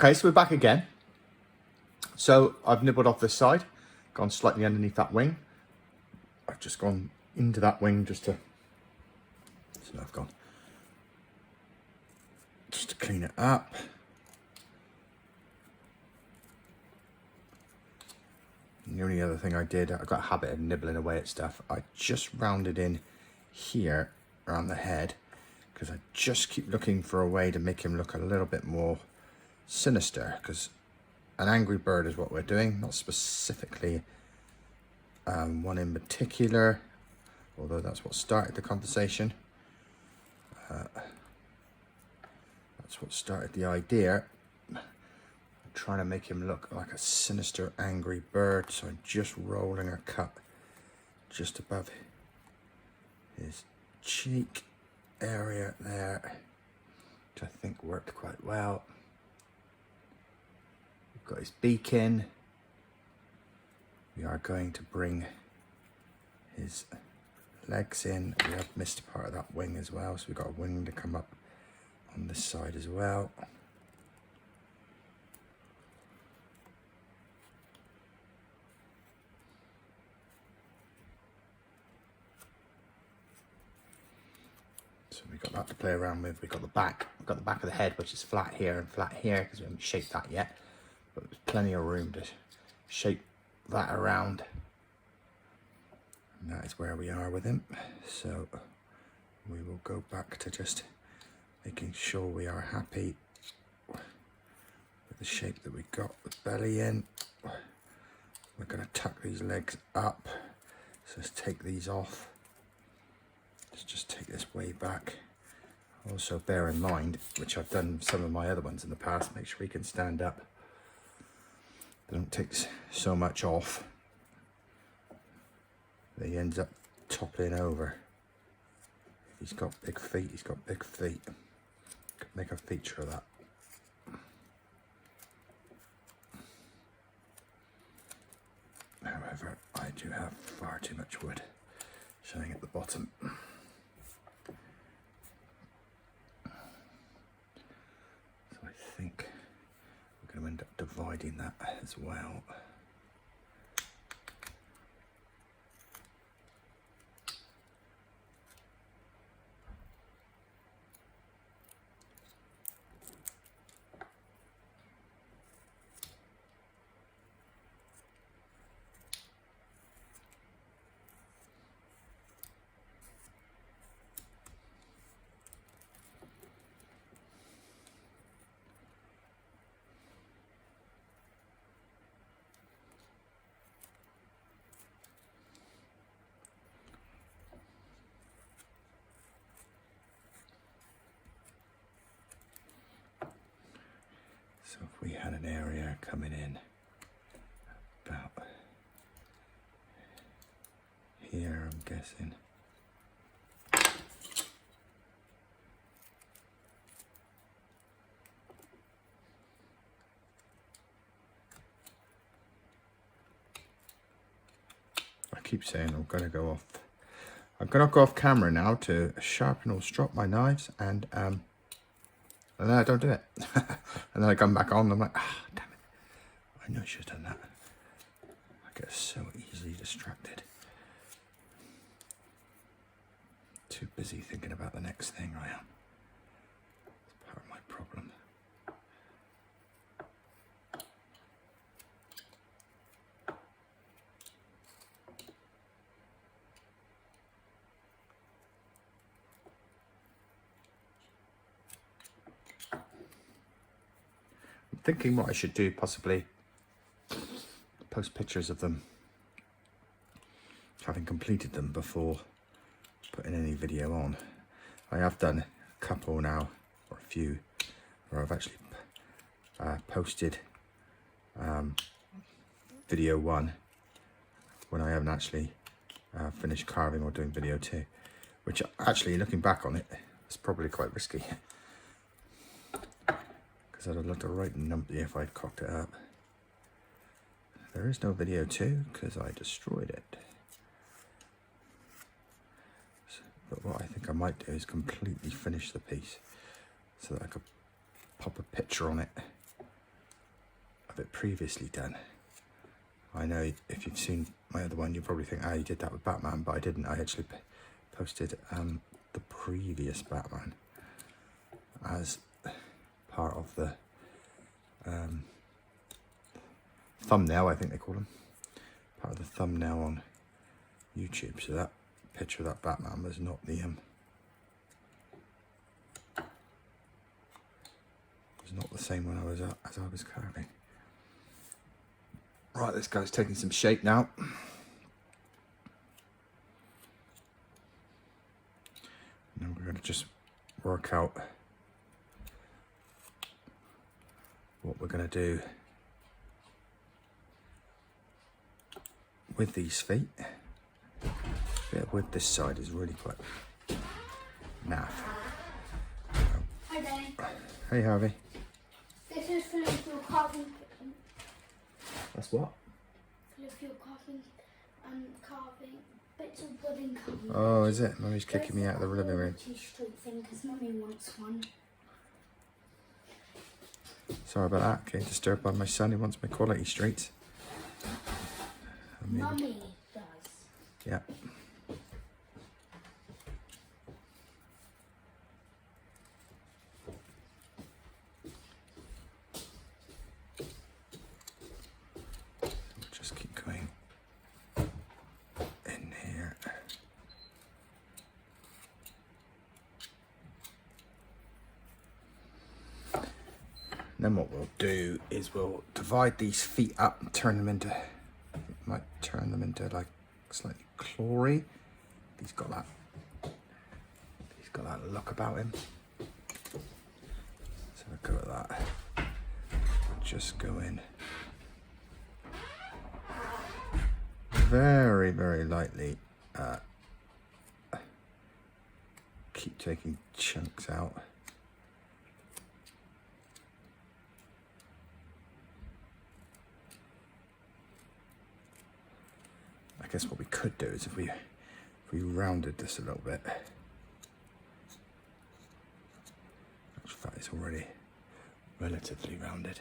Okay, so we're back again. So I've nibbled off this side, gone slightly underneath that wing. I've just gone into that wing just to, so I've gone, just to clean it up. And the only other thing I did, I've got a habit of nibbling away at stuff. I just rounded in here around the head because I just keep looking for a way to make him look a little bit more sinister, because an angry bird is what we're doing, not specifically one in particular, although that's what started the conversation. That's what started the idea. I'm trying to make him look like a sinister, angry bird, so I'm just rolling a cut just above his cheek area there, which I think worked quite well. We've got his beak in. We are going to bring his legs in. We have missed part of that wing as well, so we've got a wing to come up on this side as well. So we've got that to play around with. We've got the back. We've got the back of the head, which is flat here and flat here because we haven't shaped that yet. But there's plenty of room to shape that around. And that is where we are with him. So we will go back to just making sure we are happy with the shape that we got the belly in. We're going to tuck these legs up. So let's take these off. Let's just take this way back. Also bear in mind, which I've done some of my other ones in the past, make sure he can stand up. Don't take so much off that he ends up toppling over. He's got big feet, he's got big feet. Could make a feature of that. However, I do have far too much wood showing at the bottom. So I think we're going to end up dividing that as well. So if we had an area coming in about here, I'm guessing. I keep saying I'm going to go off. I'm going to go off camera now to sharpen or strop my knives, and then I don't do it. And then I come back on and I'm like, ah, damn it. I know I should have done that. I get so easily distracted. Too busy thinking about the next thing I am. It's part of my problem. Thinking what I should do, possibly post pictures of them, having completed them before putting any video on. I have done a couple now, or a few, where I've actually posted video 1 when I haven't actually finished carving or doing video 2, which actually, looking back on it, is probably quite risky. I'd have looked a right numpty if I'd cocked it up. There is no video 2 because I destroyed it. So, but what I think I might do is completely finish the piece so that I could pop a picture on it of it previously done. I know if you've seen my other one, you probably think, you did that with Batman, but I didn't. I actually posted the previous Batman as part of the thumbnail, I think they call them. Part of the thumbnail on YouTube. So that picture of that Batman was not the same one as I was carving. Right, this guy's taking some shape now. Now we're going to just work out what we're going to do with these feet. Yeah, with this side is really quite naff. Hi, Danny. Hey, Harvey. This is for your carving. That's what? For your carving bits of wood and carving. Oh, is it? Mummy's kicking me out of the living room. Street thing, because Mummy wants one. Sorry about that. Getting disturbed by my son who wants my quality streets. Mummy does. Yeah. Just keep going in here. Then what we'll do is we'll divide these feet up and turn them into, like slightly clawy. He's got that look about him. So we'll go with that. Just go in very, very lightly. Keep taking chunks out. I guess what we could do is if we rounded this a little bit. In fact, it's already relatively rounded.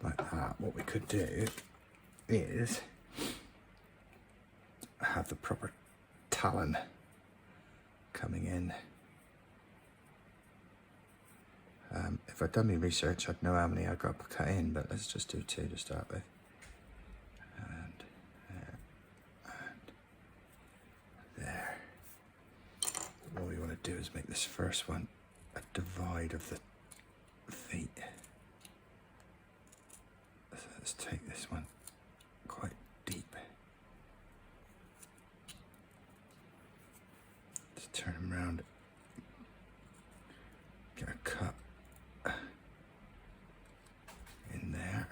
Like that. What we could do is have the proper talon coming in. If I'd done my research, I'd know how many I got to cut in, but let's just do 2 to start with. And there. What we want to do is make this first one a divide of the feet. So let's take this one quite deep. Just turn them around. Get a cut in there.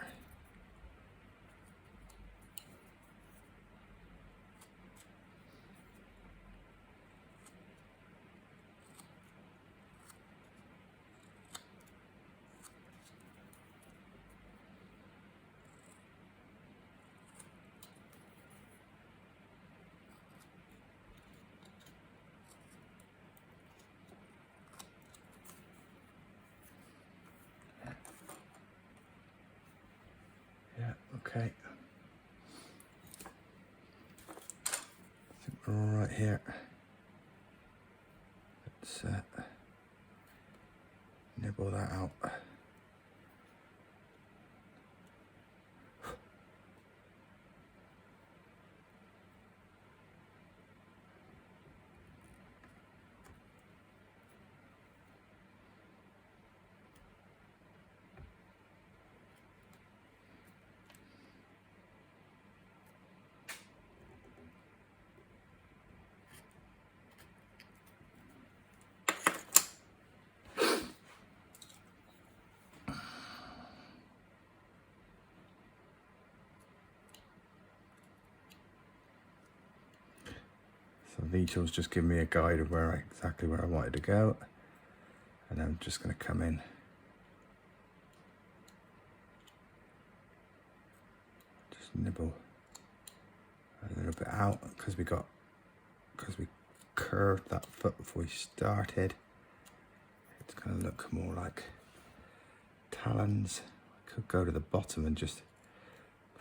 Yeah, okay. I think we're all right here. Let's nibble that out. So Vito's just giving me a guide of exactly where I wanted to go, and I'm just going to come in Just nibble a little bit out because we curved that foot before we started. It's going to look more like talons. I could go to the bottom and just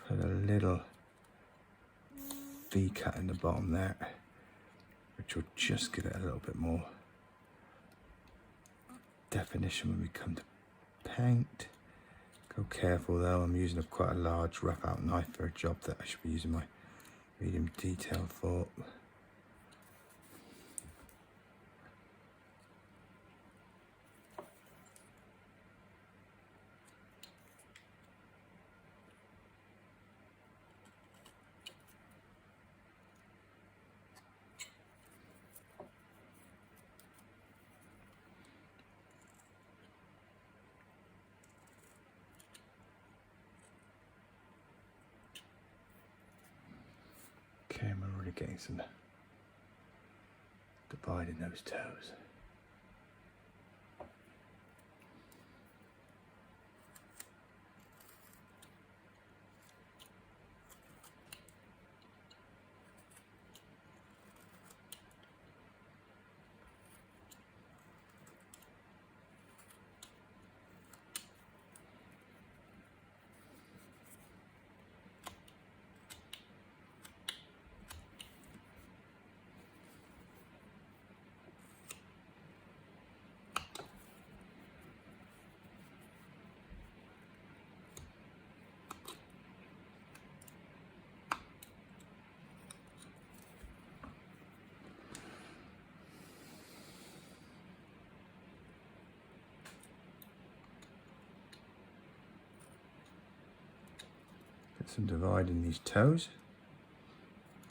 put a little V cut in the bottom there, which will just give it a little bit more definition when we come to paint. Go careful though, I'm using quite a large rough out knife for a job that I should be using my medium detail for. Okay, I'm already getting some divide in those toes. Get some divide in these toes,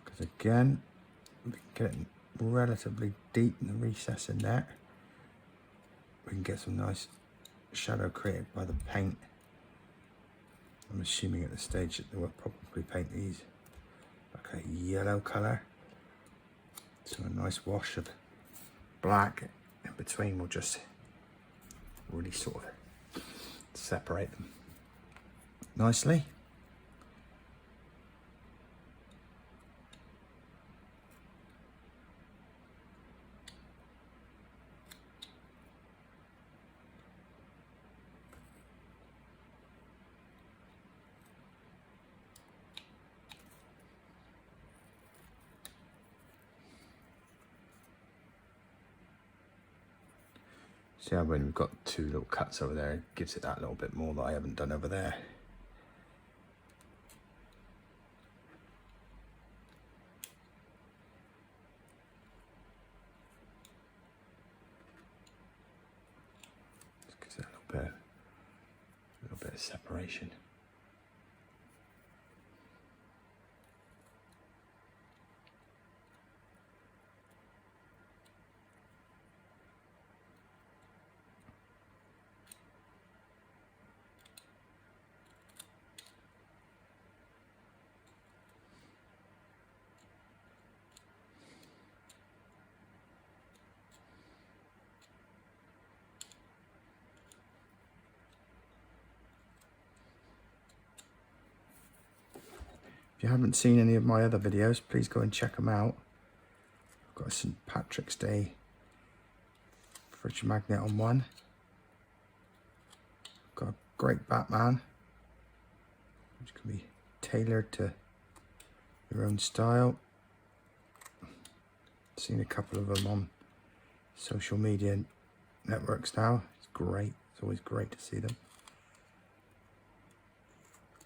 because again, we can get relatively deep in the recess in there. We can get some nice shadow created by the paint. I'm assuming at the stage that they will probably paint these like a yellow colour. So a nice wash of black in between will just really sort of separate them nicely. See how when we've got two little cuts over there, it gives it that little bit more that I haven't done over there. Just gives it a little bit of separation. If you haven't seen any of my other videos, please go and check them out. I've got a St. Patrick's Day fridge magnet on one. I've got a great Batman, which can be tailored to your own style. I've seen a couple of them on social media networks now. It's great. It's always great to see them.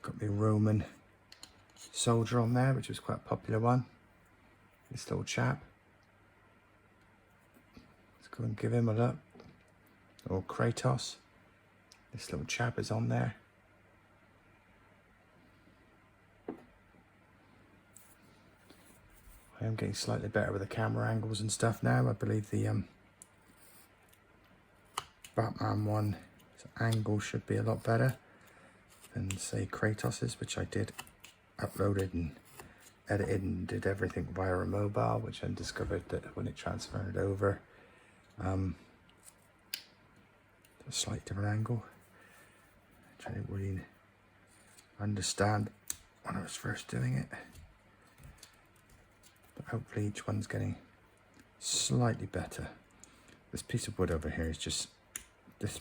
Got the Roman soldier on there, which was quite a popular one. This little chap. Let's go and give him a look. Or Kratos. This little chap is on there. I am getting slightly better with the camera angles and stuff now. I believe the Batman one angle should be a lot better than say Kratos's, which I did uploaded and edited and did everything via a mobile, which I discovered that when it transferred over, a slight different angle. I didn't really understand when I was first doing it. But hopefully each one's getting slightly better. This piece of wood over here is just, this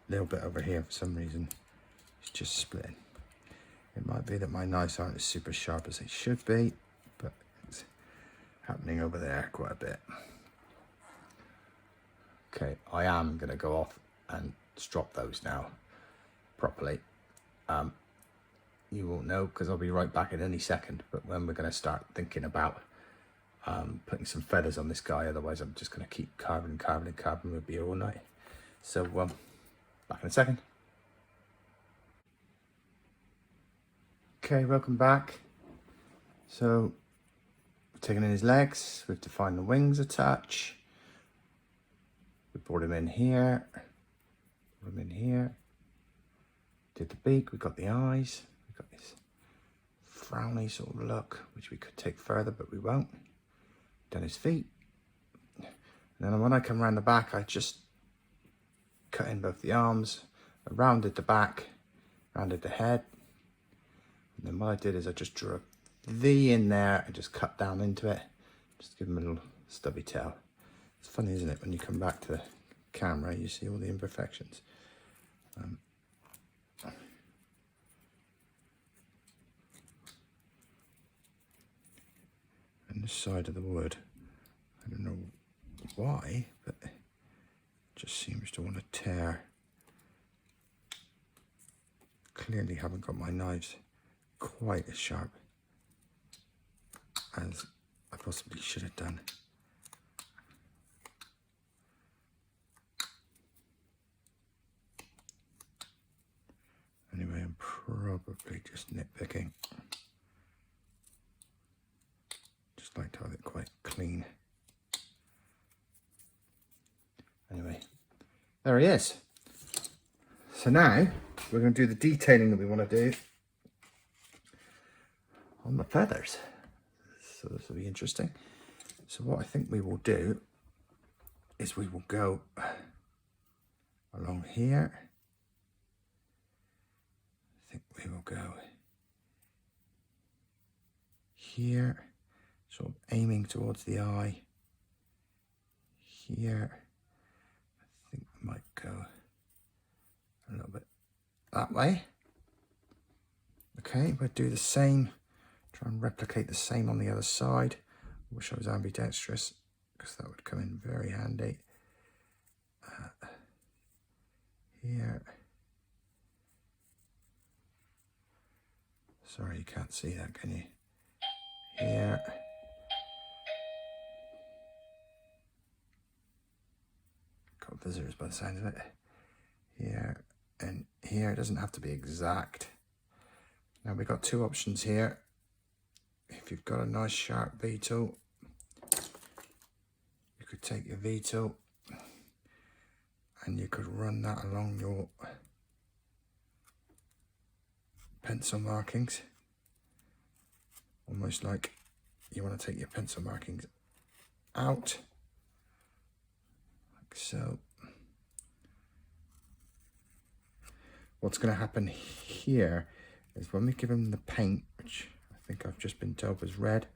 little bit over here for some reason, it's just splitting. It might be that my knives aren't as super sharp as they should be, but it's happening over there quite a bit. Okay, I am going to go off and strop those now properly. You won't know because I'll be right back in any second, but when we're going to start thinking about putting some feathers on this guy, otherwise I'm just going to keep carving and carving and carving. We'll be here all night. So back in a second. Okay, welcome back. So we've taken in his legs, we've defined the wings a touch. We brought him in here, did the beak, we got the eyes, we got this frowny sort of look, which we could take further, but we won't. Done his feet. And then when I come around the back, I just cut in both the arms, I rounded the back, rounded the head. And then what I did is I just drew a V in there and just cut down into it, just give him a little stubby tail. It's funny, isn't it, when you come back to the camera, you see all the imperfections. And this side of the wood, I don't know why, but it just seems to want to tear. Clearly haven't got my knives quite as sharp as I possibly should have done. Anyway, I'm probably just nitpicking. Just like to have it quite clean. Anyway, there he is. So now we're going to do the detailing that we want to do on the feathers. So this will be interesting. So what I think we will do is we will go along here. I think we will go here, sort of aiming towards the eye. Here, I think we might go a little bit that way. Okay, we'll do the same, try and replicate the same on the other side. I wish I was ambidextrous because that would come in very handy. Here. Sorry, you can't see that, can you? Here. Got visitors by the sound of it. Here and here. It doesn't have to be exact. Now we've got two options here. If you've got a nice sharp V tool, you could take your V tool and you could run that along your pencil markings, almost like you want to take your pencil markings out, like so. What's going to happen here is when we give him the paint, which I think I've just been told was red,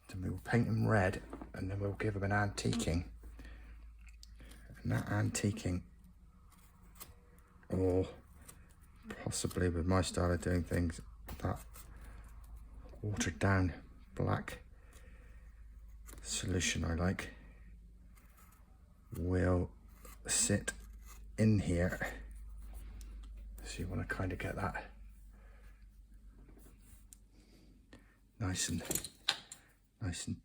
then we will paint him red and then we'll give him an antiquing. And that antiquing, or possibly with my style of doing things, that watered down black solution I like, will sit in here. So you want to kind of get that nice and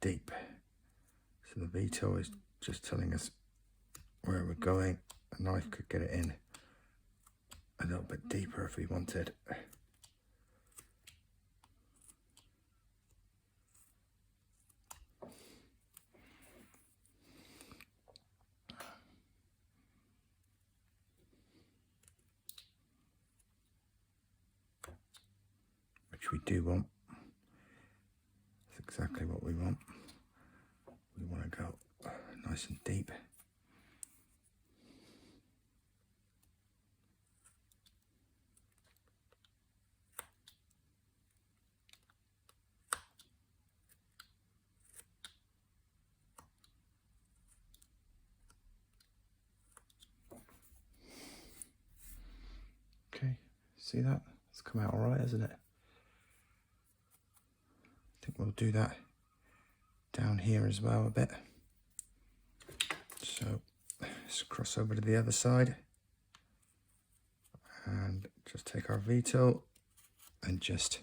deep. So the V tool is just telling us where we're going. A knife could get it in a little bit deeper if we wanted. Which we do want. That's exactly what we want. We want to go nice and deep. See that? It's come out all right, hasn't it? I think we'll do that down here as well a bit. So let's cross over to the other side and just take our V tool and just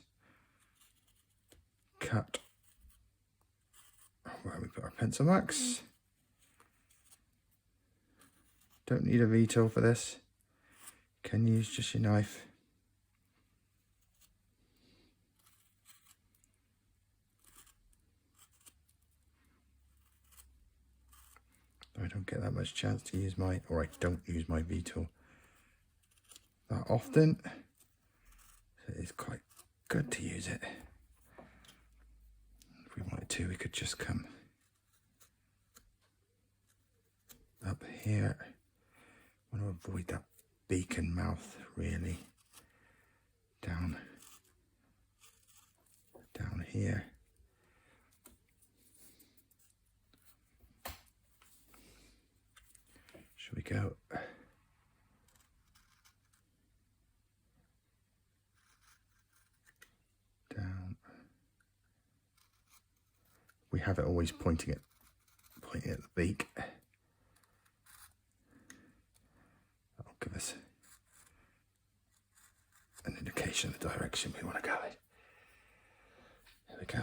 cut where we put our pencil marks. Don't need a V tool for this. Can use just your knife. I don't get that much chance to use my, or I don't use my V tool that often. So it's quite good to use it. If we wanted to, we could just come up here. I want to avoid that beacon mouth really. Down here. Should we go? Down. We have it always pointing at the beak. That'll give us an indication of the direction we want to go in. There we go.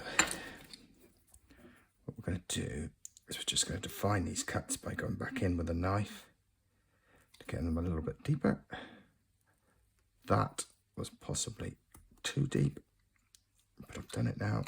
What we're going to do is we're just going to define these cuts by going back in with a knife to get them a little bit deeper. That was possibly too deep, but I've done it now.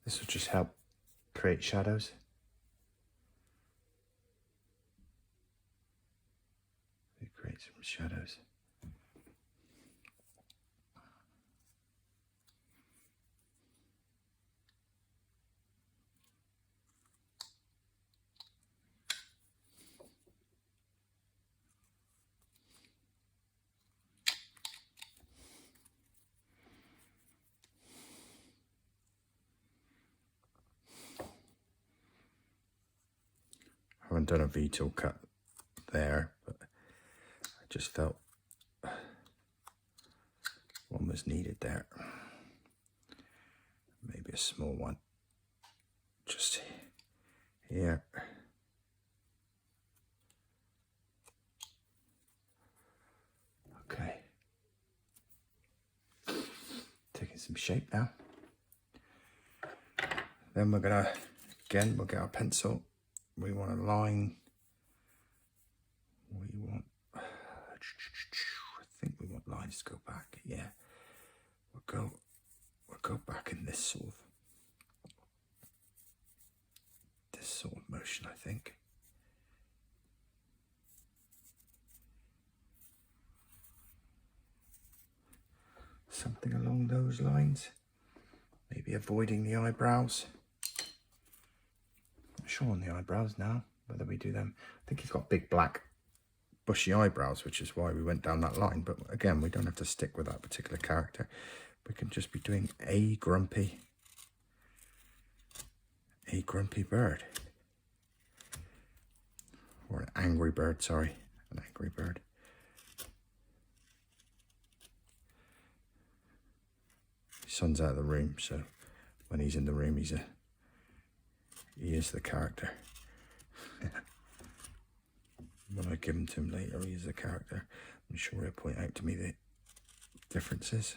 This will just help create shadows. Create some shadows. I haven't done a V-tool cut there, but I just felt one was needed there. Maybe a small one just here. Okay. Taking some shape now. Then we're gonna, again, we'll get our pencil. We want a line. We want, I think we want lines to go back. Yeah, we'll go back in this sort of motion, I think. Something along those lines. Maybe avoiding the eyebrows. Not sure on the eyebrows now, whether we do them. I think he's got big black bushy eyebrows, which is why we went down that line. But again, we don't have to stick with that particular character. We can just be doing a grumpy bird. Or an angry bird, sorry. An angry bird. His son's out of the room, so when he's in the room, he is the character. When I give him to him later, he is the character. I'm sure he'll point out to me the differences.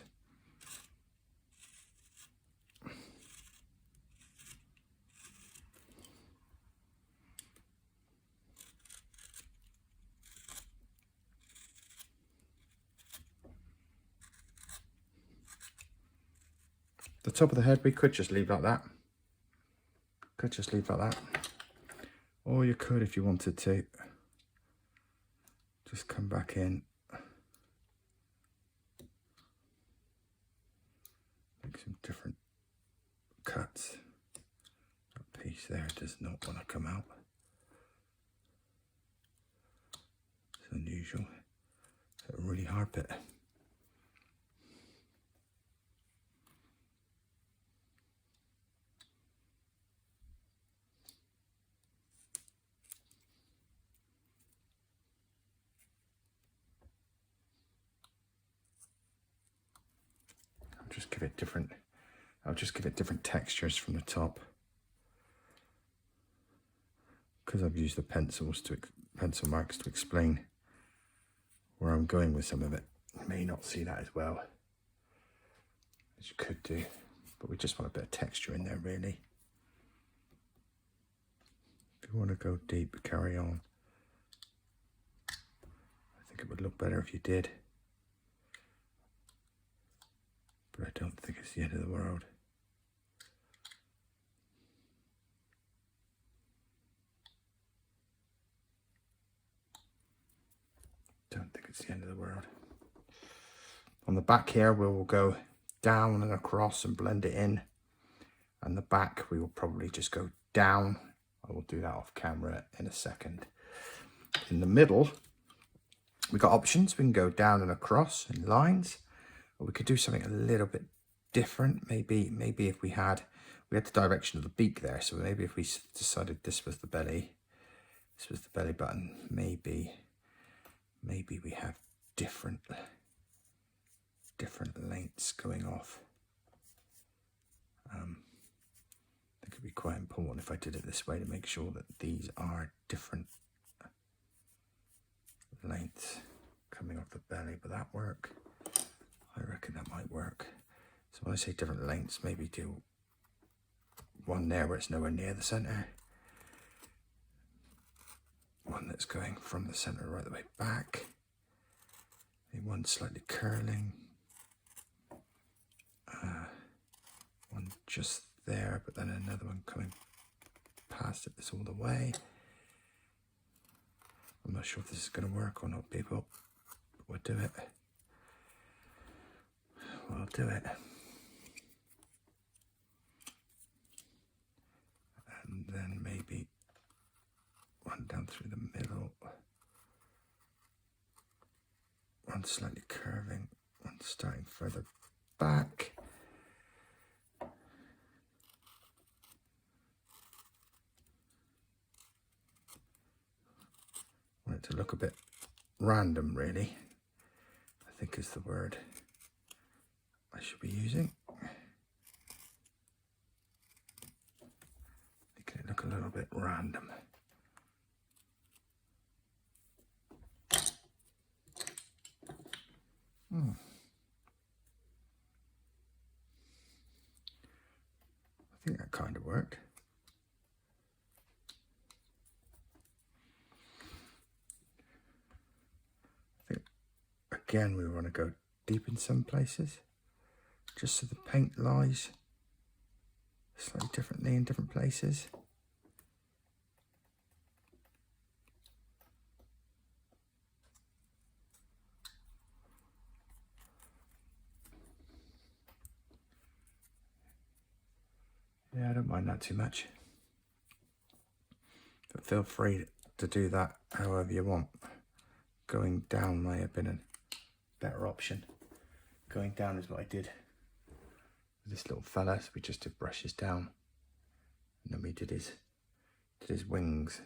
The top of the head, we could just leave like that. Or you could, if you wanted to, just come back in Make some different cuts. That piece there does not want to come out. It's unusual. It's a really hard bit. I'll just give it different textures from the top. Because I've used the pencil marks to explain where I'm going with some of it. You may not see that as well as you could do, but we just want a bit of texture in there really. If you want to go deep, carry on. I think it would look better if you did, but I don't think it's the end of the world. Don't think it's the end of the world. On the back here, we will go down and across and blend it in. And the back, we will probably just go down. I will do that off camera in a second. In the middle, we got options. We can go down and across in lines, or we could do something a little bit different. Maybe if we had the direction of the beak there. So maybe if we decided this was the belly button, maybe we have different lengths going off. I think it'd be quite important if I did it this way to make sure that these are different lengths coming off the belly. But that work? I reckon that might work. So when I say different lengths, maybe do one there where it's nowhere near the center. One that's going from the center right the way back. Maybe one slightly curling. One just there, but then another one coming past it this all the way. I'm not sure if this is going to work or not, people. But we'll do it. We'll do it. And then maybe one down through the middle. One slightly curving. One starting further back. Want it to look a bit random, really, I think is the word I should be using. Making it look a little bit random. I think that kind of worked. Again, we want to go deep in some places, just so the paint lies slightly differently in different places. Yeah, I don't mind that too much. But feel free to do that however you want. Going down may have been a better option. Going down is what I did with this little fella. So we just did brushes down, and then we did his wings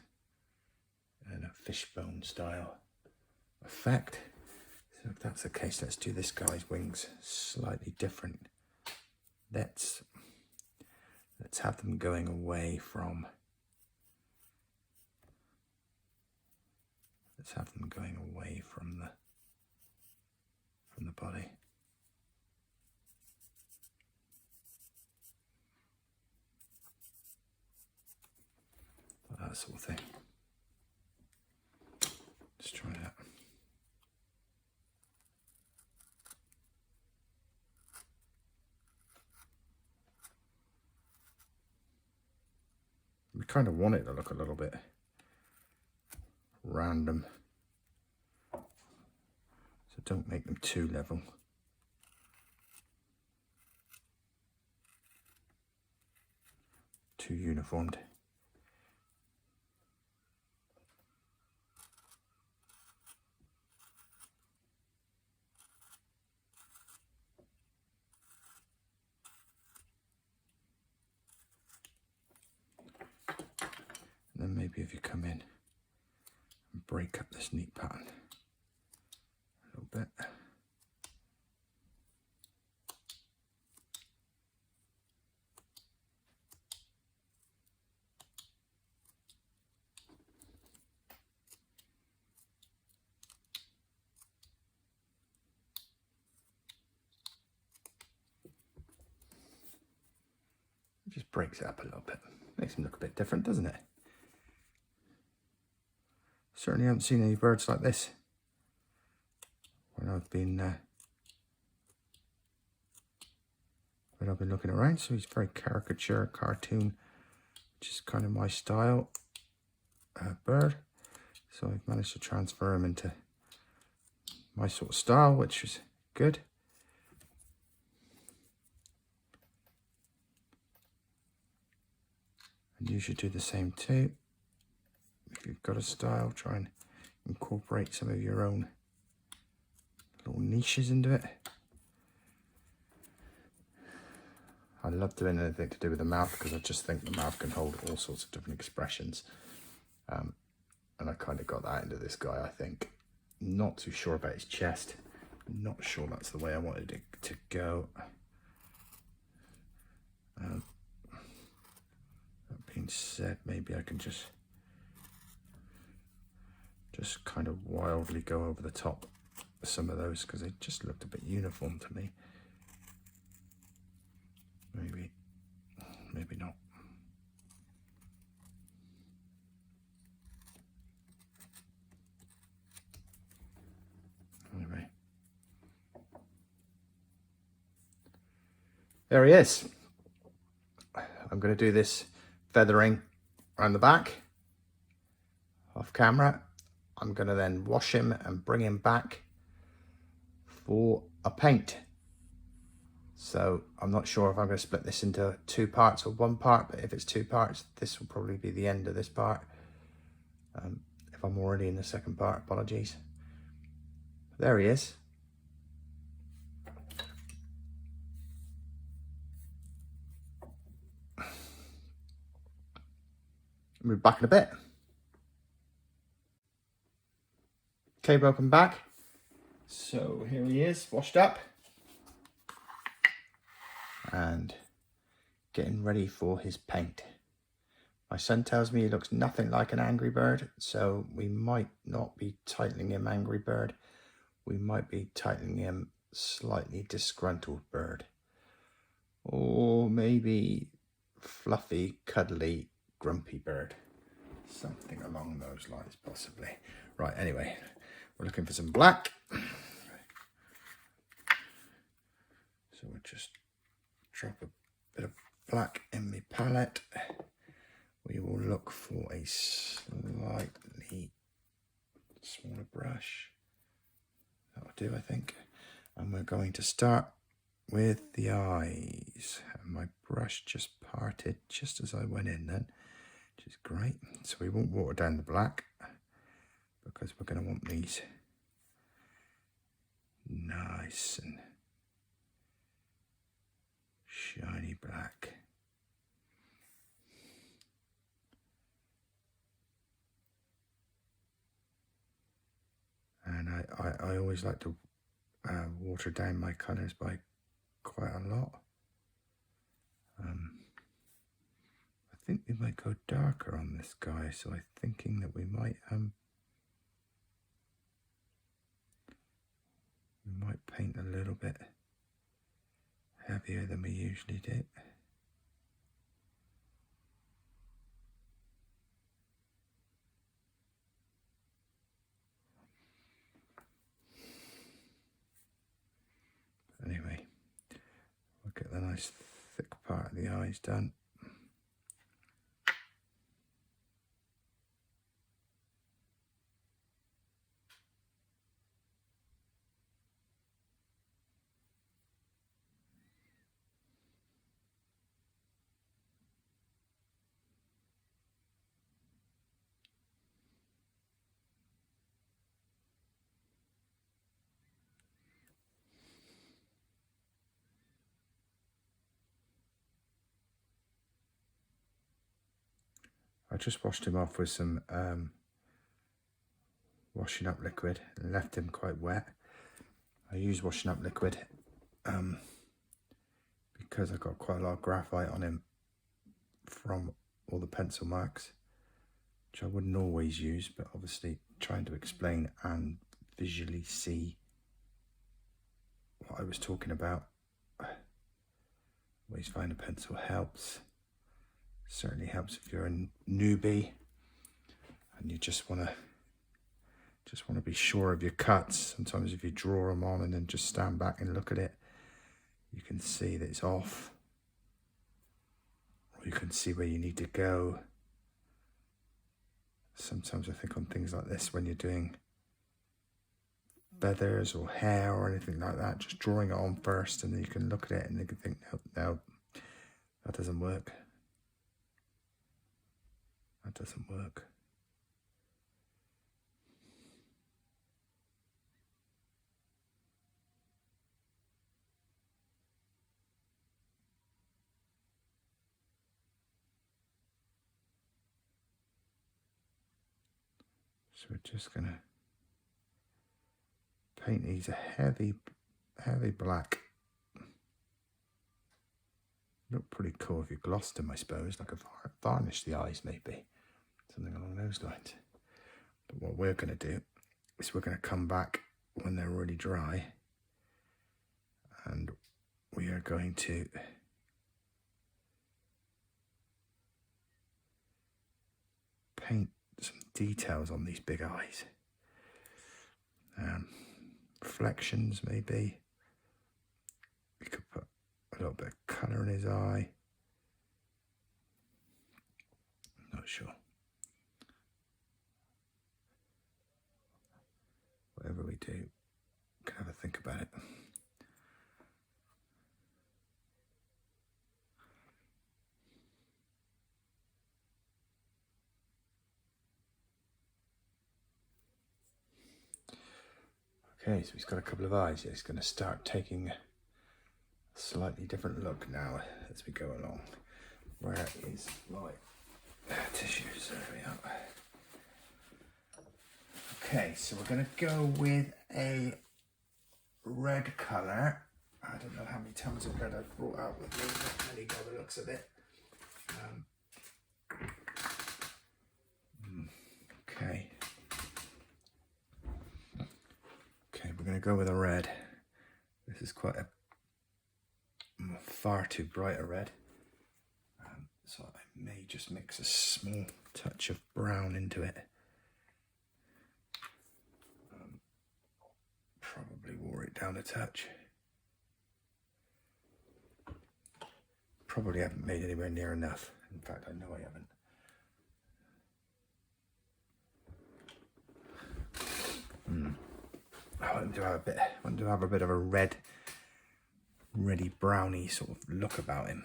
in a fishbone style effect. So if that's the case, let's do this guy's wings slightly different. Let's have them going away from. Let's have them going away from the body. That sort of thing. Let's try that. We kind of want it to look a little bit random. So don't make them too level. too uniformed. And then maybe if you come in and break up this neat pattern a little bit. It just breaks it up a little bit. Makes them look a bit different, doesn't it? Certainly haven't seen any birds like this when I've been looking around. So he's very caricature, cartoon, which is kind of my style bird. So I've managed to transfer him into my sort of style, which is good. And you should do the same too. If you've got a style, try and incorporate some of your own little niches into it. I love doing anything to do with the mouth because I just think the mouth can hold all sorts of different expressions. And I kind of got that into this guy, I think. Not too sure about his chest. Not sure that's the way I wanted it to go. That being said, maybe I can just kind of wildly go over the top of some of those because they just looked a bit uniform to me. Maybe not. Anyway, there he is. I'm going to do this feathering around the back off camera. I'm going to then wash him and bring him back for a paint. So I'm not sure if I'm going to split this into 2 parts or 1 part, but if it's 2 parts, this will probably be the end of this part. If I'm already in the second part, apologies. There he is. We'll be back in a bit. Okay, welcome back. So here he is, washed up. And getting ready for his paint. My son tells me he looks nothing like an angry bird, so we might not be titling him angry bird. We might be titling him slightly disgruntled bird. Or maybe fluffy, cuddly, grumpy bird. Something along those lines, possibly. Right, anyway, we're looking for some black. So we'll just drop a bit of black in my palette. We will look for a slightly smaller brush. That'll do, I think. And we're going to start with the eyes. And my brush just parted just as I went in then, which is great. So we won't water down the black because we're going to want these nice and shiny black. And I always like to water down my colours by quite a lot. I think we might go darker on this guy, so I'm thinking that we might paint a little bit heavier than we usually do. Anyway, we'll get the nice thick part of the eyes done. I just washed him off with some washing up liquid and left him quite wet. I use washing up liquid because I got quite a lot of graphite on him from all the pencil marks, which I wouldn't always use, but obviously trying to explain and visually see what I was talking about. Always find a pencil helps. Certainly helps if you're a newbie and you just want to be sure of your cuts. Sometimes if you draw them on and then just stand back and look at it, you can see that it's off, or you can see where you need to go. Sometimes I think on things like this, when you're doing feathers or hair or anything like that, just drawing it on first, and then you can look at it and you can think, no, that doesn't work. That doesn't work. So we're just going to paint these a heavy black. Look pretty cool if you glossed them, I suppose, like a varnish the eyes maybe, something along those lines. But what we're going to do is we're going to come back when they're really dry, and we are going to paint some details on these big eyes. Reflections maybe. We could put a little bit of colour in his eye. Not sure. Whatever we do, we can have a think about it. Okay, so he's got a couple of eyes. He's going to start taking a slightly different look now as we go along. Where is my tissues? There we are. Okay, so we're going to go with a red colour. I don't know how many tons of red I've brought out with me, not many by the looks of it. Okay. Okay, we're going to go with a red. This is quite a far too bright a red. So I may just mix a small touch of brown into it. Probably wore it down a touch. Probably haven't made anywhere near enough. In fact, I know I haven't. I want to have a bit of a reddy browny sort of look about him.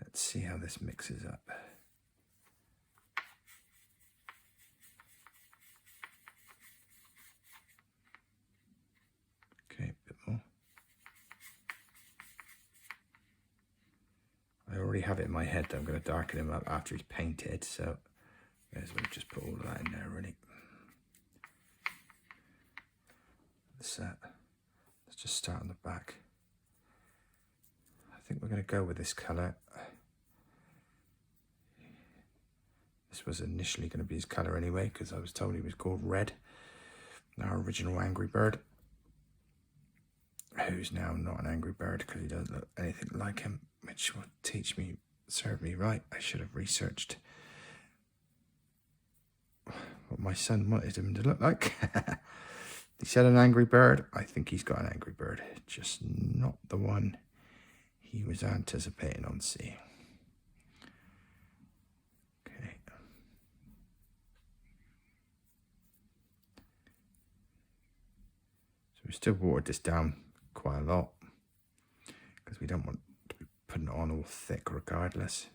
Let's see how this mixes up. Okay, a bit more. I already have it in my head that I'm going to darken him up after he's painted, so I guess we'll just put all of that in there really. Let's just start on the back. I think we're going to go with this colour. This was initially going to be his colour anyway, because I was told he was called Red, our original Angry Bird, who's now not an Angry Bird because he doesn't look anything like him, which will serve me right. I should have researched what my son wanted him to look like. He said an Angry Bird. I think he's got an Angry Bird, just not the one he was anticipating on seeing. Okay. So we still watered this down quite a lot because we don't want to be putting it on all thick regardless.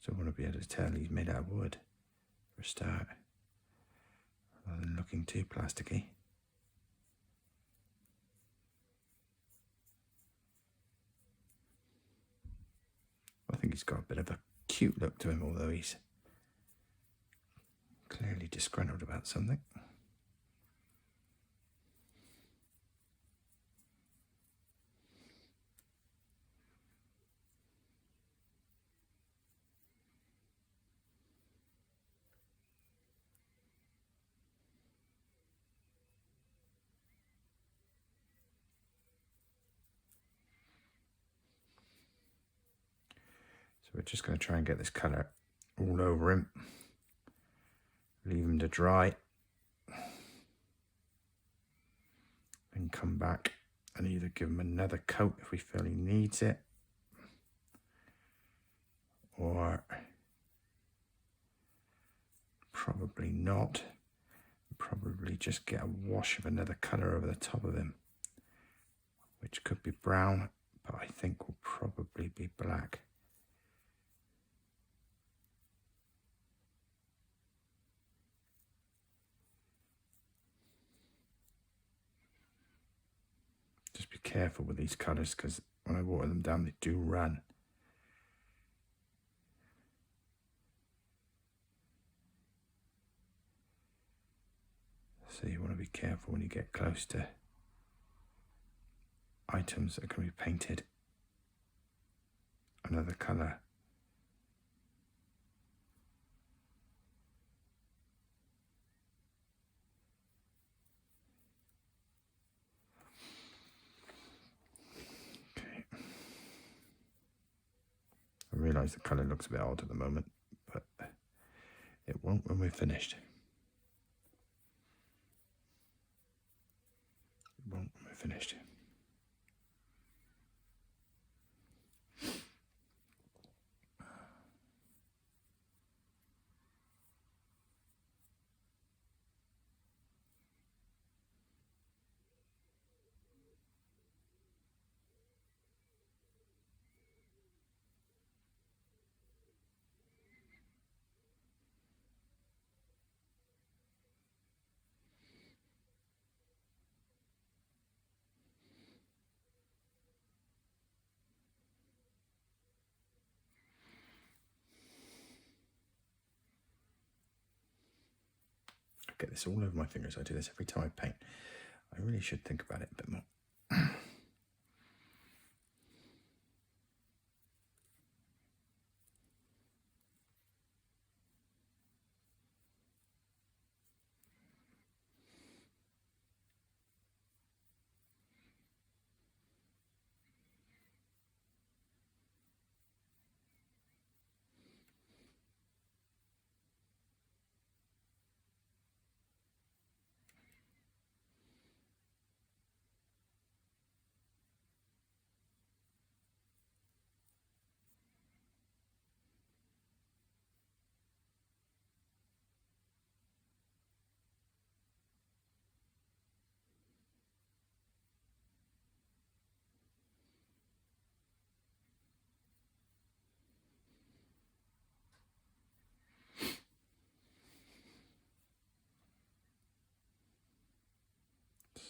Still want to be able to tell he's made out of wood for a start, rather than looking too plasticky. think he's got a bit of a cute look to him, although he's clearly disgruntled about something. So we're just going to try and get this colour all over him. Leave him to dry. Then come back and either give him another coat if we feel he needs it. Or probably not. Probably just get a wash of another colour over the top of him. Which could be brown, but I think will probably be black. Just be careful with these colours, because when I water them down, they do run. So you want to be careful when you get close to items that are going to be painted another colour. I realise the colour looks a bit odd at the moment, but it won't when we're finished. It won't when we're finished. I get this all over my fingers. I do this every time I paint. I really should think about it a bit more.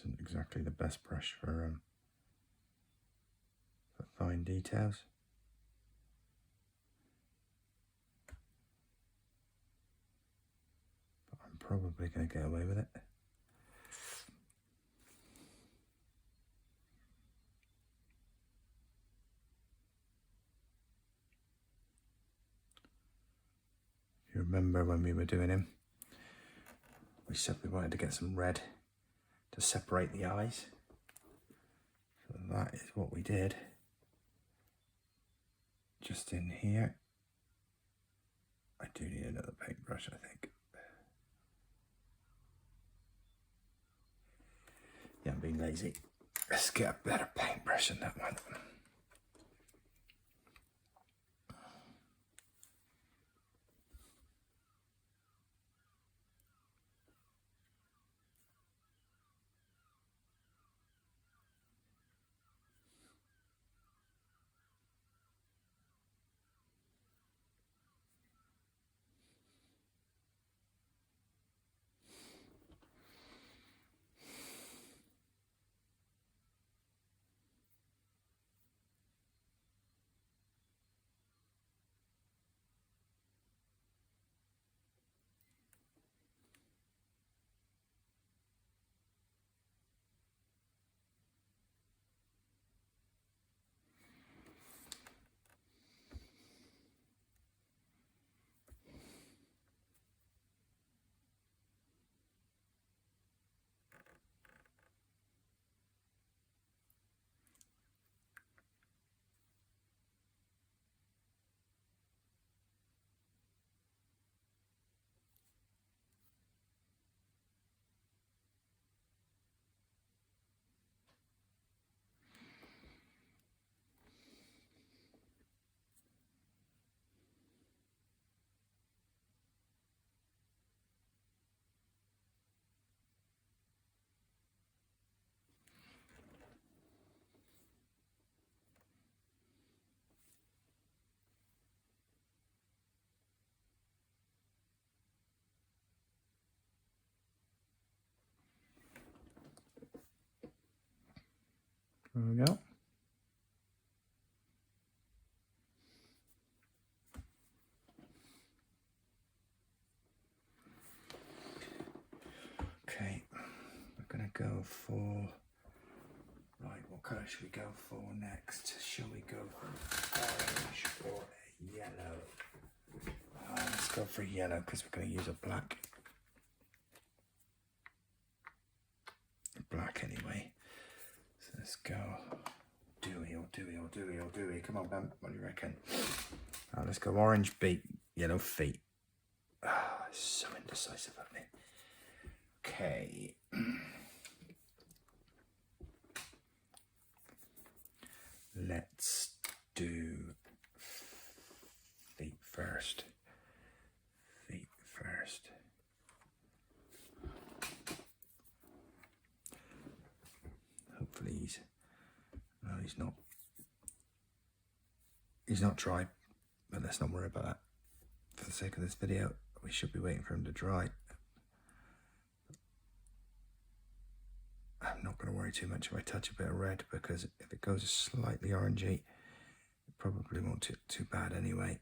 Isn't exactly the best brush for fine details. But I'm probably going to get away with it. If you remember when we were doing him, we said we wanted to get some red to separate the eyes. So that is what we did. Just in here. I do need another paintbrush, I think. Yeah, I'm being lazy. Let's get a better paintbrush than that one. There we go. Okay, we're going to go for... Right, what colour should we go for next? Shall we go for orange or a yellow? Let's go for yellow because we're going to use a black. Black anyway. So let's go. Dewey or Dewey or Dewey or Dewey. Come on, Ben. What do you reckon? Let's go orange beak, yellow feet. So indecisive of me. Okay. Let's do feet first. Feet first. Hopefully he's not dry, but let's not worry about that. For the sake of this video, we should be waiting for him to dry. I'm not going to worry too much if I touch a bit of red, because if it goes slightly orangey, it probably won't look too bad anyway.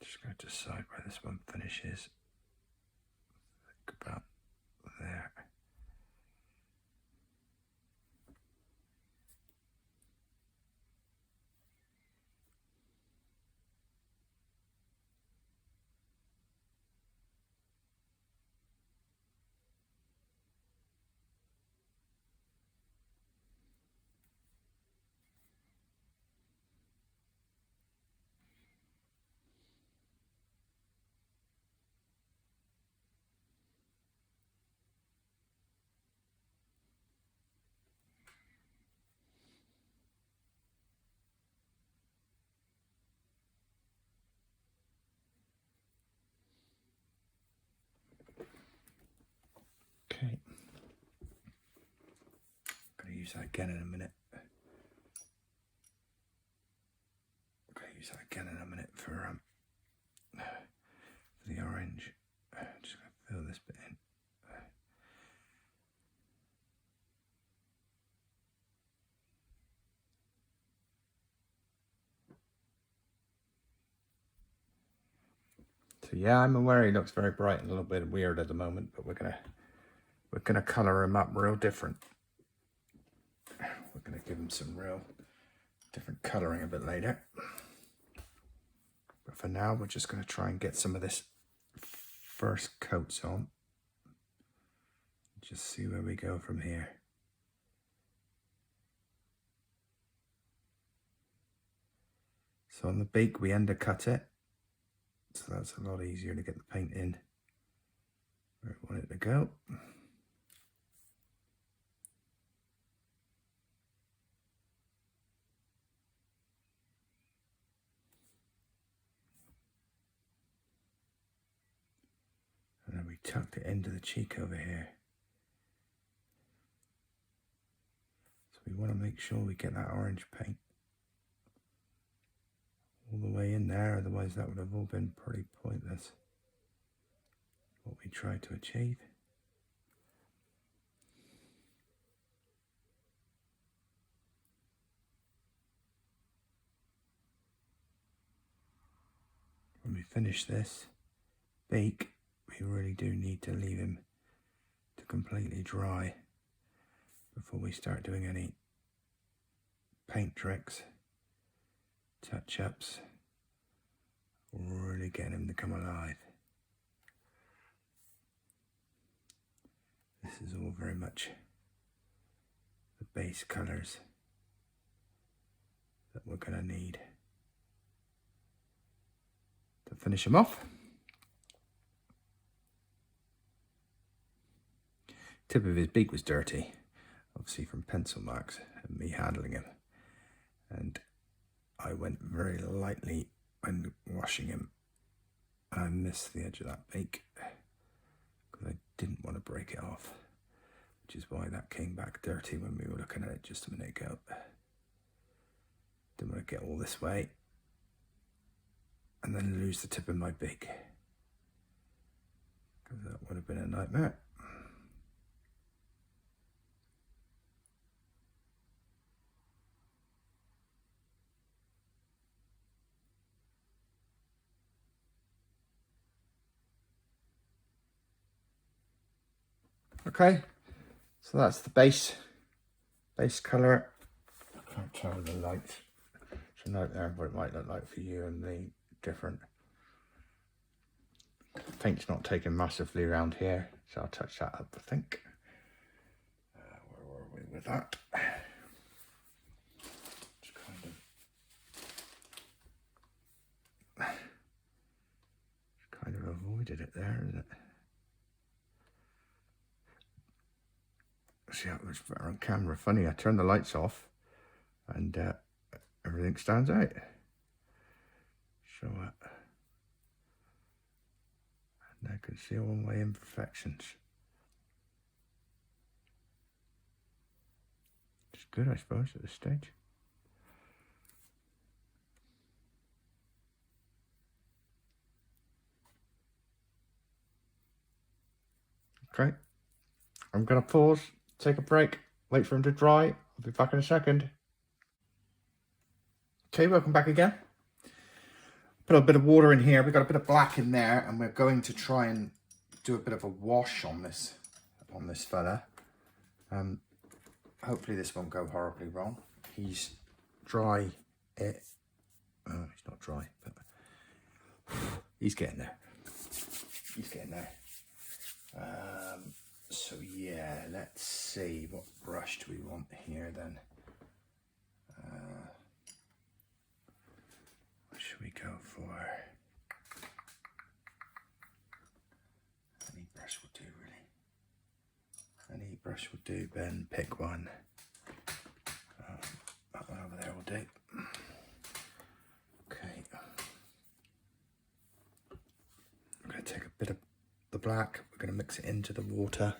Just going to decide where this one finishes. Think about there. Okay. Going to use that again in a minute. Use that again in a minute for the orange. Just going to fill this bit in. So yeah, I'm aware he looks very bright and a little bit weird at the moment, but we're gonna colour him up real different. We're gonna give him some real different colouring a bit later. But for now, we're just going to try and get some of this first coats on. Just see where we go from here. So on the beak, we undercut it. So that's a lot easier to get the paint in where we want it to go. And then we tucked it into the cheek over here. So we want to make sure we get that orange paint all the way in there, otherwise that would have all been pretty pointless, what we tried to achieve. When we finish this beak, we really do need to leave him to completely dry before we start doing any paint tricks, touch-ups, really get him to come alive. This is all very much the base colours that we're going to need to finish him off. Tip of his beak was dirty, obviously from pencil marks and me handling him, and I went very lightly when washing him. I missed the edge of that beak because I didn't want to break it off. which is why that came back dirty when we were looking at it just a minute ago. Didn't want to get all this way and then lose the tip of my beak, because that would have been a nightmare. Okay, so that's the base colour. I can't tell the lights. It's a note there what it might look like for you and the different. Paint's not taking massively around here, so I'll touch that up, I think. Where were we with that? Just kind of avoided it there, isn't it? See how it looks better on camera. Funny, I turned the lights off and everything stands out. So and I can see all my imperfections. It's good, I suppose, at this stage. Okay, I'm gonna pause, take a break, wait for him to dry. I'll be back in a second. Okay, welcome back again. Put a bit of water in here. We've got a bit of black in there, and we're going to try and do a bit of a wash on this fella. Hopefully this won't go horribly wrong. He's dry. Oh, he's not dry, but he's getting there. He's getting there. So yeah, let's see, what brush do we want here then? What should we go for? Any brush will do, really. Any brush will do, Ben, pick one. That one over there will do. Okay. I'm going to take a bit of the black, we're going to mix it into the water.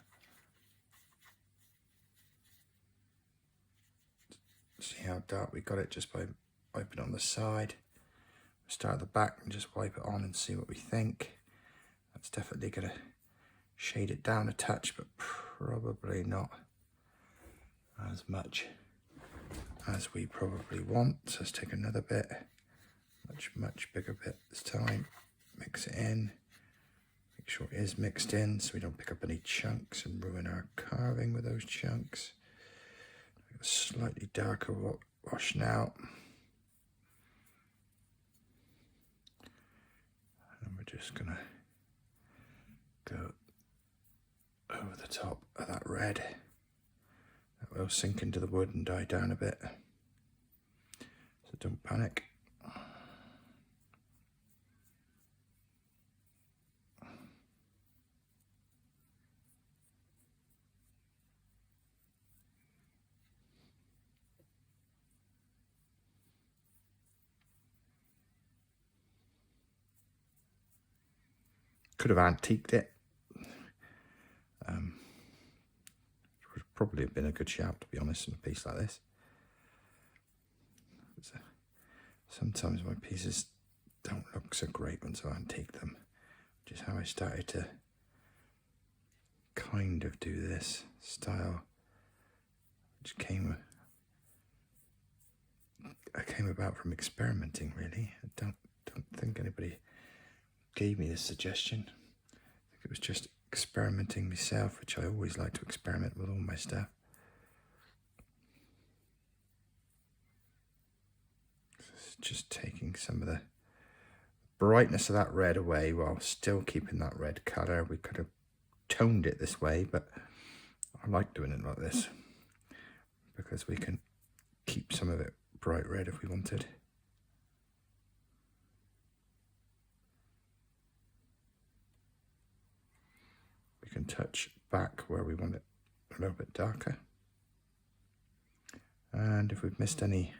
See how dark we got it just by wiping on the side. Start at the back and just wipe it on and see what we think. That's definitely going to shade it down a touch, but probably not as much as we probably want. So let's take another bit, much bigger bit this time. Mix it in. Make sure it is mixed in so we don't pick up any chunks and ruin our carving with those chunks. A slightly darker wash now. And we're just gonna go over the top of that red. That will sink into the wood and die down a bit. So don't panic. Could have antiqued it. Would probably have been a good shout, to be honest, in a piece like this. Sometimes my pieces don't look so great once I antique them, which is how I started to kind of do this style, which came about from experimenting, really. I don't think anybody gave me this suggestion. I think it was just experimenting myself, which I always like to experiment with all my stuff. It's just taking some of the brightness of that red away while still keeping that red colour. We could have toned it this way, but I like doing it like this because we can keep some of it bright red if we wanted. We can touch back where we want it a little bit darker. And if we've missed any,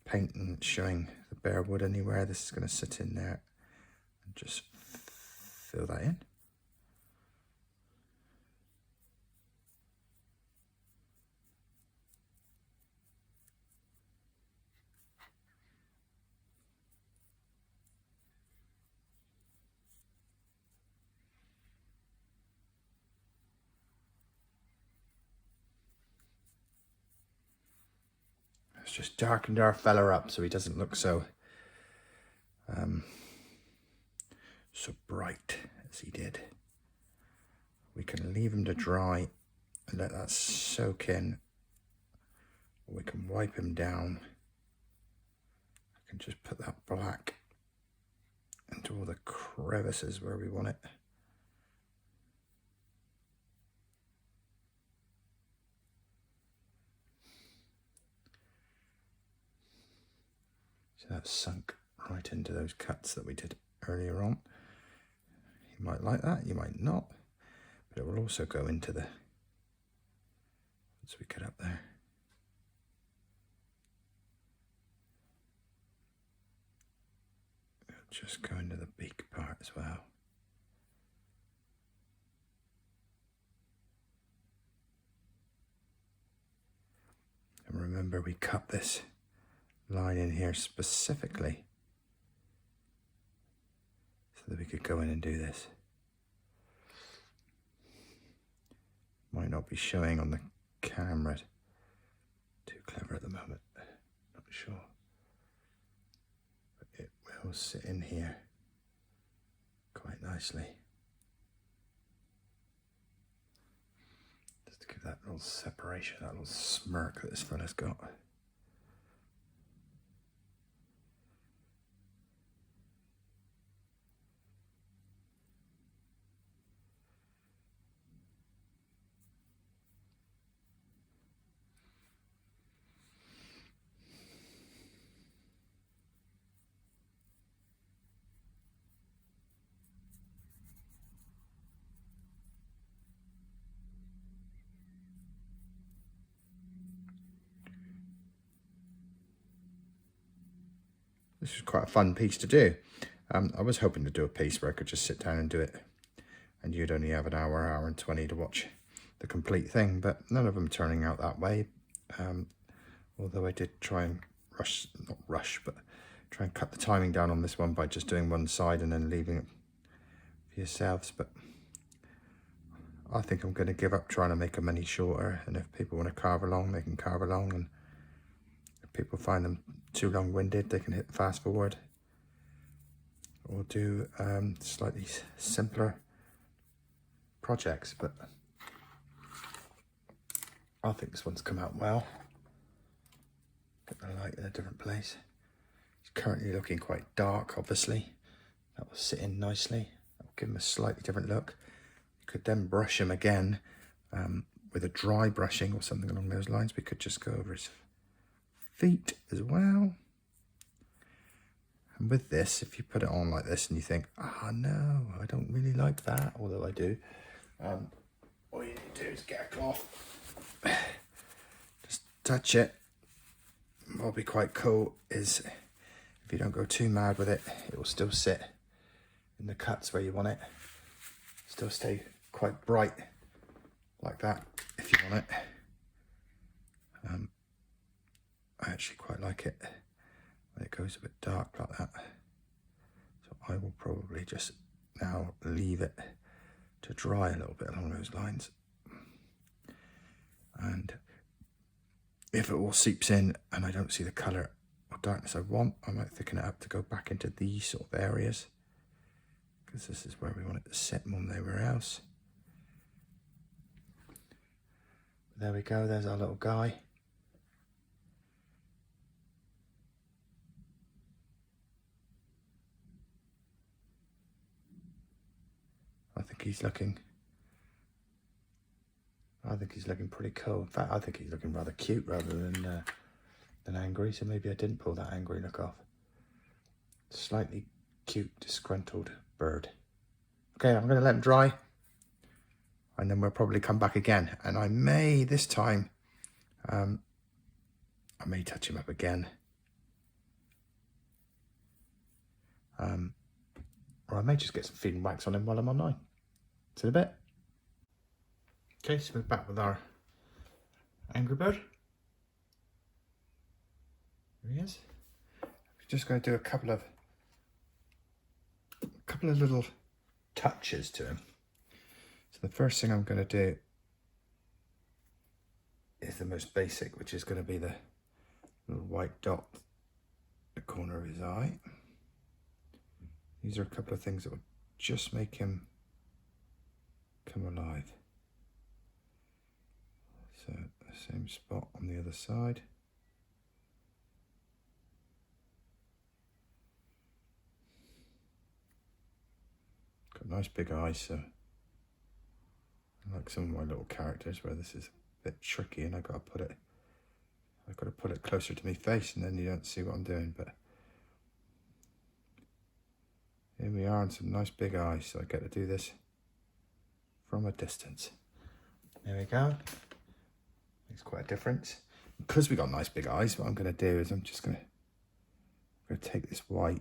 paint and showing the bare wood anywhere, this is going to sit in there And just fill that in. Let's just darken our fella up so he doesn't look so so bright as he did. We can leave him to dry and let that soak in, or we can wipe him down. I can just put that black into all the crevices where we want it. So that's sunk right into those cuts that we did earlier on. You might like that, you might not, but it will also go into the, once we get up there. It'll just go into the beak part as well. And remember, we cut this line in here specifically so that we could go in and do this. Might not be showing on the camera too clever at the moment, not sure, but it will sit in here quite nicely, just to give that little separation, that little smirk that this fella's got. This is quite a fun piece to do. I was hoping to do a piece where I could just sit down and do it, and you'd only have an hour, hour and 20 to watch the complete thing, but none of them turning out that way. Although I did try and try and cut the timing down on this one by just doing one side and then leaving it for yourselves. But I think I'm going to give up trying to make them any shorter, and if people want to carve along, they can carve along, and if people find them too long-winded, they can hit fast forward or do slightly simpler projects. But I think this one's come out well. Get the light in a different place. It's currently looking quite dark, obviously. That will sit in nicely. That will give him a slightly different look. You could then brush him again with a dry brushing or something along those lines. We could just go over his feet as well. And with this, if you put it on like this and you think, no, I don't really like that, although I do, all you need to do is get a cloth, just touch it. What'll be quite cool is if you don't go too mad with it, it will still sit in the cuts where you want it, still stay quite bright like that if you want it. I actually quite like it when it goes a bit dark like that. So I will probably just now leave it to dry a little bit along those lines. And if it all seeps in and I don't see the colour or darkness I want, I might thicken it up to go back into these sort of areas, because this is where we want it to sit more than anywhere else. There we go, there's our little guy. I think he's looking pretty cool. In fact, I think he's looking rather cute rather than angry, so maybe I didn't pull that angry look off. Slightly cute, disgruntled bird. Okay, I'm going to let him dry, and then we'll probably come back again, and I may, this time, I may touch him up again. Or I may just get some feeding wax on him while I'm online. See you in a bit. Okay, so we're back with our Angry Bird. There he is. We're just going to do a couple of little touches to him. So the first thing I'm going to do is the most basic, which is going to be the little white dot at the corner of his eye. These are a couple of things that will just make him come alive. So the same spot on the other side. Got nice big eyes, so I like some of my little characters where this is a bit tricky and I've got to put it closer to my face and then you don't see what I'm doing, but here we are, and some nice big eyes, so I get to do this from a distance. There we go. Makes quite a difference. Because we got nice big eyes, what I'm going to do is I'm just going to take this white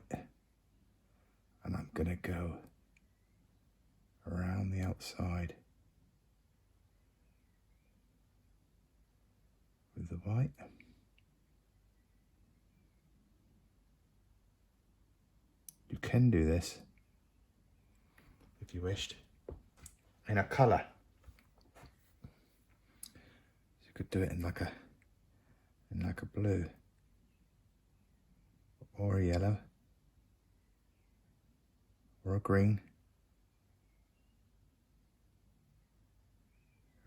and I'm going to go around the outside with the white. You can do this, if you wished, in a colour. So you could do it in like a blue or a yellow or a green.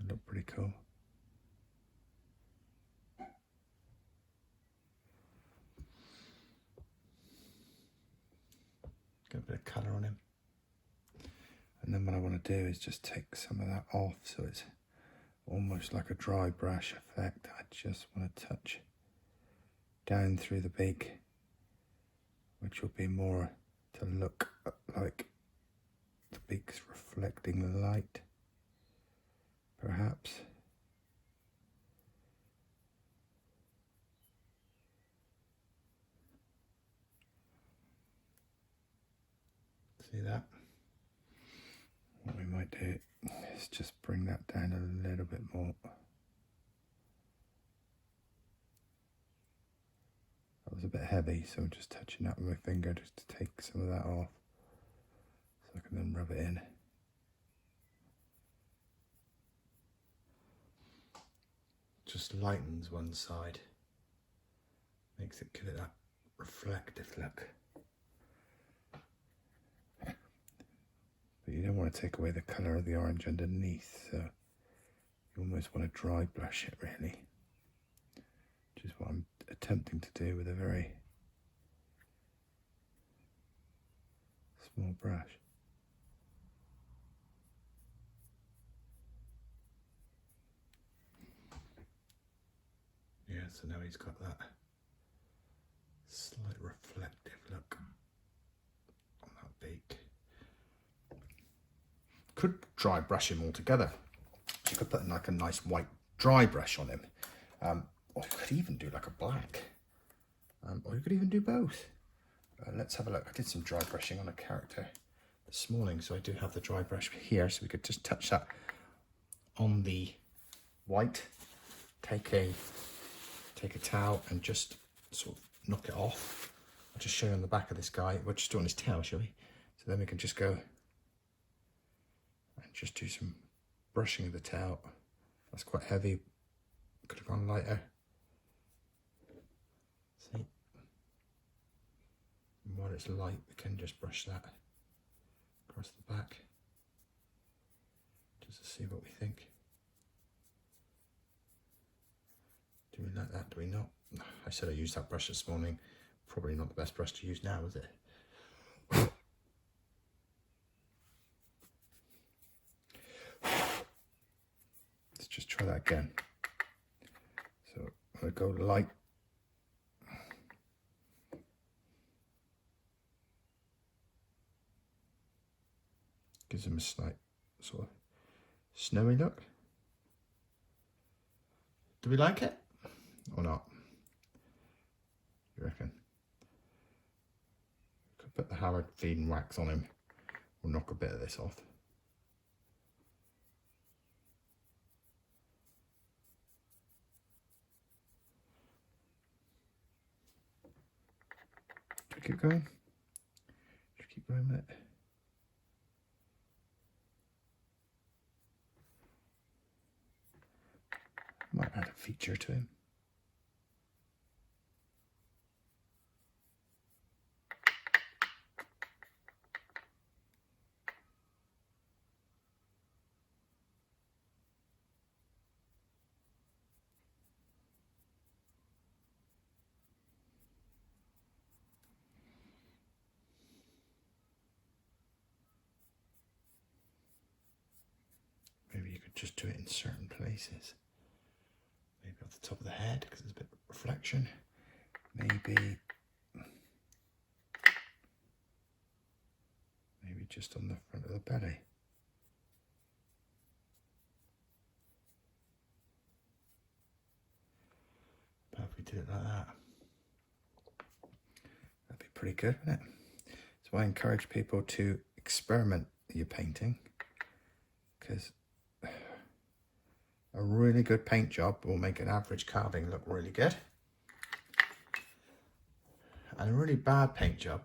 It'd look pretty cool. Get a bit of colour on him. And then what I want to do is just take some of that off so it's almost like a dry brush effect. I just want to touch down through the beak, which will be more to look like the beak's reflecting the light, perhaps. See that? What we might do is just bring that down a little bit more. That was a bit heavy, so I'm just touching that with my finger just to take some of that off, so I can then rub it in. Just lightens one side, makes it give it that reflective look. But you don't want to take away the colour of the orange underneath, so you almost want to dry brush it really, which is what I'm attempting to do with a very small brush. Yeah, so now he's got that slight reflective look on that beak. Could dry brush him altogether. You could put like a nice white dry brush on him. Or you could even do like a black. Or you could even do both. Let's have a look. I did some dry brushing on a character this morning, so I do have the dry brush here, so we could just touch that on the white. Take a towel and just sort of knock it off. I'll just show you on the back of this guy. We're just doing his tail, shall we? So then we can just go and just do some brushing of the tail. That's quite heavy. Could have gone lighter. See? And while it's light, we can just brush that across the back, just to see what we think. Do we like that? Do we not? I said I used that brush this morning. Probably not the best brush to use now, is it? Let's just try that again. So I'm going to go light. Gives him a slight sort of snowy look. Do we like it or not? You reckon? Could put the Howard feeding wax on him We'll knock a bit of this off. Should we keep going? Should we keep going with it? Might add a feature to him. Maybe you could just do it in certain places. Maybe off the top of the head because there's a bit of reflection. Maybe just on the front of the belly. But if we did it like that, that'd be pretty good, wouldn't it? So I encourage people to experiment with your painting, because a really good paint job will make an average carving look really good. And a really bad paint job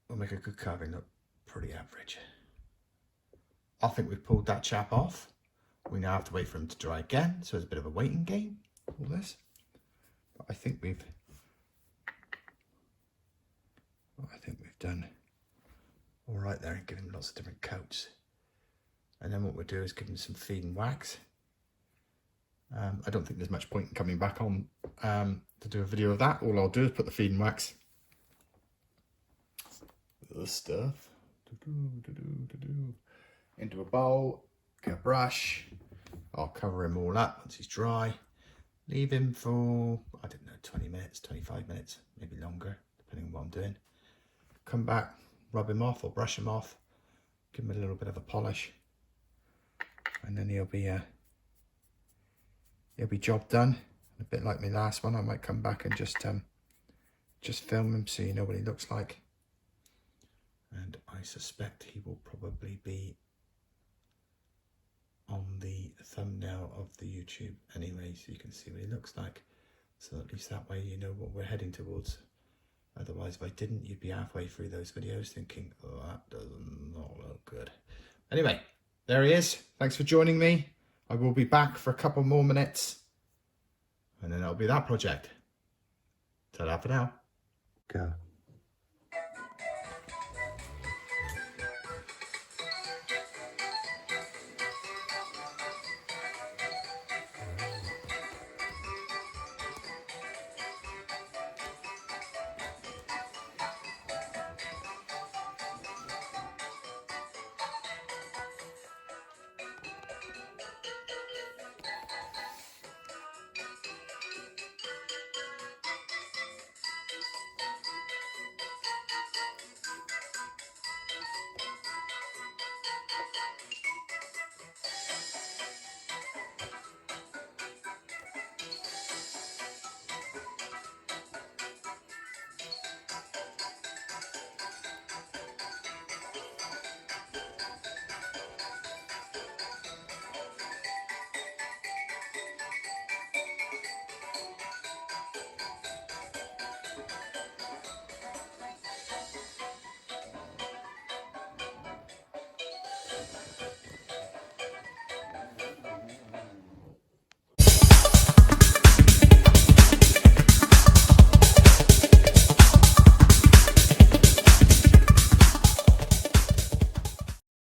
will make a good carving look pretty average. I think we've pulled that chap off. We now have to wait for him to dry again, so it's a bit of a waiting game, all this. But I think we've done all right there and given him lots of different coats. And then what we'll do is give him some feed and wax. I don't think there's much point in coming back on to do a video of that. All I'll do is put the feed and wax, the stuff, into a bowl, get a brush. I'll cover him all up once he's dry. Leave him for, I don't know, 20 minutes, 25 minutes, maybe longer, depending on what I'm doing. Come back, rub him off or brush him off, give him a little bit of a polish, and then he'll be job done. A bit like my last one, I might come back and just film him so you know what he looks like. And I suspect he will probably be on the thumbnail of the YouTube anyway, so you can see what he looks like. So at least that way you know what we're heading towards. Otherwise, if I didn't, you'd be halfway through those videos thinking, oh, that does not look good. Anyway, there he is. Thanks for joining me. I will be back for a couple more minutes, and then that'll be that project. Ta-da for now. Go.